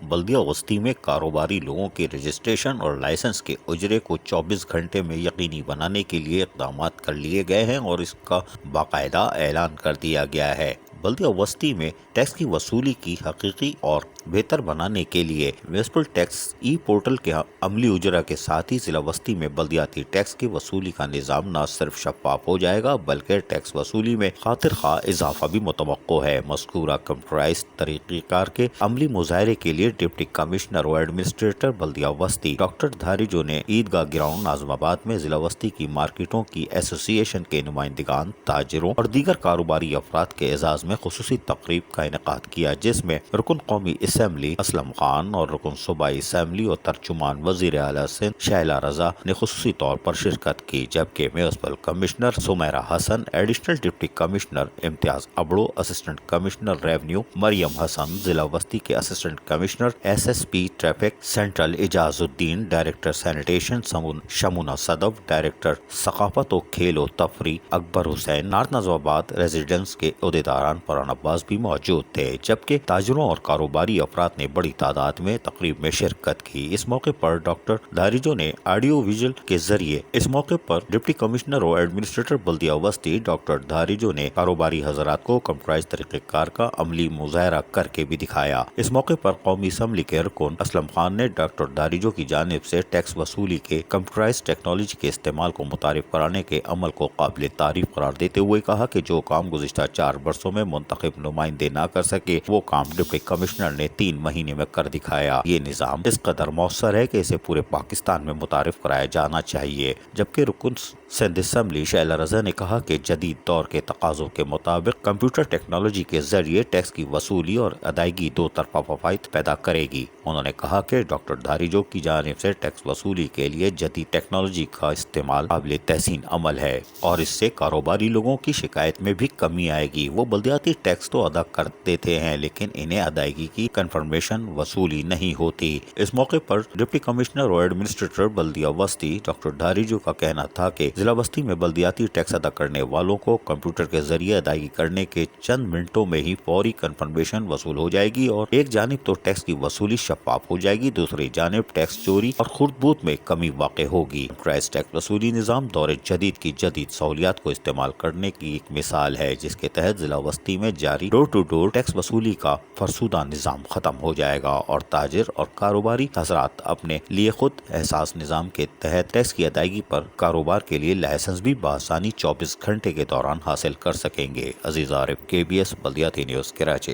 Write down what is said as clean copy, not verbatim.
بلدیہ وسطی میں کاروباری لوگوں کے رجسٹریشن اور لائسنس کے اجرے کو 24 گھنٹے میں یقینی بنانے کے لیے اقدامات کر لیے گئے ہیں اور اس کا باقاعدہ اعلان کر دیا گیا ہے۔ بلدیہ وسطی میں ٹیکس کی وصولی کی حقیقی اور بہتر بنانے کے لیے میونسپل ٹیکس ای پورٹل کے عملی اجرا کے ساتھ ہی ضلع وسطی میں بلدیاتی ٹیکس کی وصولی کا نظام نہ صرف شفاف ہو جائے گا بلکہ ٹیکس وصولی میں خاطر خواہ اضافہ بھی متوقع ہے۔ مذکورہ کمپیوٹرائزڈ طریقہ کار کے عملی مظاہرے کے لیے ڈپٹی کمشنر و ایڈمنسٹریٹر بلدیہ وسطی ڈاکٹر دھاریجو نے عیدگاہ گراؤنڈ ناظم آباد میں ضلع وسطی کی مارکیٹوں کی ایسوسی ایشن کے نمائندگان، تاجروں اور دیگر کاروباری افراد کے اعزاز میں خصوصی تقریب کا انعقاد کیا، جس میں رکن قومی اسمبلی اسلم خان اور رکن صوبائی اسمبلی اور ترجمان وزیر اعلیٰ سندھ شائلہ رضا نے خصوصی طور پر شرکت کی، جبکہ municipal commissioner Sameera Hasan, additional deputy commissioner Imtiaz Abro, assistant commissioner revenue Maryam Hasan, ضلع وسطی کے assistant commissioner S S P traffic central Ejaz Uddin, director sanitation Shamona Sadaf, director ثقافت و کھیل و تفریح اکبر حسین، نارتھ ناظم آباد ریزیڈنس کے عہدیداران پران عباس بھی موجود تھے، جبکہ تاجروں اور کاروباری افراد نے بڑی تعداد میں تقریب میں شرکت کی۔ اس موقع پر ڈاکٹر دھاریجو نے آڈیو ویژل کے ذریعے ڈپٹی کمشنر و ایڈمنسٹریٹر بلدیہ وسطی ڈاکٹر دھاریجو نے کاروباری حضرات کو کمپیوٹرائزڈ طریقہ کار کا عملی مظاہرہ کر کے بھی دکھایا۔ اس موقع پر قومی اسمبلی کے رکن اسلم خان نے ڈاکٹر دھاریجو کی جانب سے ٹیکس وصولی کے کمپیوٹرائزڈ ٹیکنالوجی کے استعمال کو متعارف کرانے کے عمل کو قابل تعریف قرار دیتے ہوئے کہا کہ جو کام گزشتہ 4 برسوں میں منتخب نمائندے نہ کر سکے، وہ کام ڈپٹی کمشنر نے 3 مہینے میں کر دکھایا۔ یہ نظام اس قدر مؤثر ہے کہ اسے پورے پاکستان میں متعارف کرایا جانا چاہیے۔ جبکہ رکن سندھ اسمبلی شائلہ رضا نے کہا کہ جدید دور کے تقاضوں کے مطابق کمپیوٹر ٹیکنالوجی کے ذریعے ٹیکس کی وصولی اور ادائیگی دو طرفہ فوائد پیدا کرے گی۔ انہوں نے کہا کہ ڈاکٹر دھاریجو کی جانب سے ٹیکس وصولی کے لیے جدید ٹیکنالوجی کا استعمال قابل تحسین عمل ہے اور اس سے کاروباری لوگوں کی شکایت میں بھی کمی آئے گی۔ وہ بلدیاتی ٹیکس تو ادا کر دیتے ہیں لیکن انہیں ادائیگی کی کنفرمیشن وصولی نہیں ہوتی۔ اس موقع پر ڈپٹی کمشنر اور ایڈمنسٹریٹر بلدیہ وسطی ڈاکٹر دھاریجو کا کہنا تھا کہ ضلع وسطی میں بلدیاتی ٹیکس ادا کرنے والوں کو کمپیوٹر کے ذریعے ادائیگی کرنے کے چند منٹوں میں ہی فوری کنفرمیشن وصول ہو جائے گی اور ایک جانب تو ٹیکس کی وصولی شفاف ہو جائے گی، دوسری جانب ٹیکس چوری اور خرد بوت میں کمی واقع ہوگی۔ کمپیوٹرائزڈ ٹیکس وصولی نظام دور جدید کی جدید سہولیات کو استعمال کرنے کی ایک مثال ہے، جس کے تحت ضلع وسطی میں جاری ڈور ٹو ڈور ٹیکس وصولی کا فرسودہ نظام ختم ہو جائے گا اور تاجر اور کاروباری حضرات اپنے لیے خود احساس نظام کے تحت ٹیکس کی ادائیگی پر کاروبار کے لیے لائسنس بھی بآسانی 24 گھنٹے کے دوران حاصل کر سکیں گے۔ عزیز عارف، KBS بلدیاتی نیوز، کراچی۔